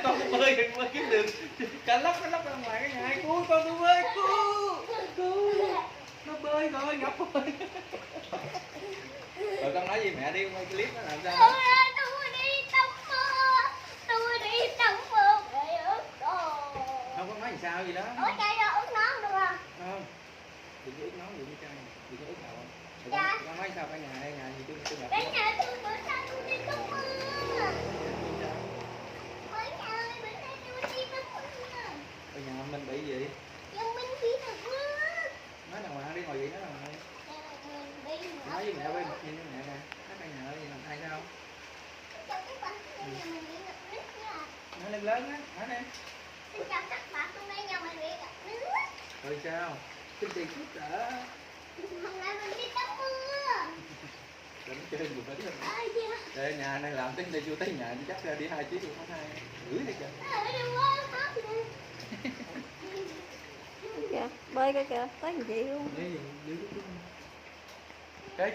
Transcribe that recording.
nhà con bơi kiếm đường cả lóc nó lóc ra ngoài cái nhà cứu con tôi bơi cứu nó bơi rồi ngập rồi. Rồi con nói gì mẹ đi quay clip nó làm sao đó. Tôi đi tắm mưa, tôi đi tắm mưa để ướt đồ. Không có nói gì sao gì đó. Ủa chạy ra ướt nón được không? Không. Đừng có ướt nón gì hết trơn, đừng có ướt đầu. Dạ. Con nói sao cả nhà đây nhà gì tôi gặp. Cái nhà tôi bữa sau tôi đi tắm mưa. Ở nhà ơi bữa nay tôi đi tắm mưa. Ở nhà mình bị gì? Nhưng mình bị thật mưa. Nói đàng hoàng đi ngồi vậy nói đàng hoàng. Nói với mẹ với mẹ nè, nói cả nhà ơi làm thay sao? Nói lên lớn á, nói đi. Xin chào các bạn, hôm nay nhà mình bị gặp nước. Rồi sao? Xin tiền giúp đỡ. Hôm nay mình đi tắm mưa. Đừng chơi vừa phải đi. Dạ. Để nhà này làm tới đây chưa tới nhà chắc ra đi 2 chiếc luôn có 2. Gửi đi kìa. Kìa, bơi coi kìa, tới làm gì luôn. Cái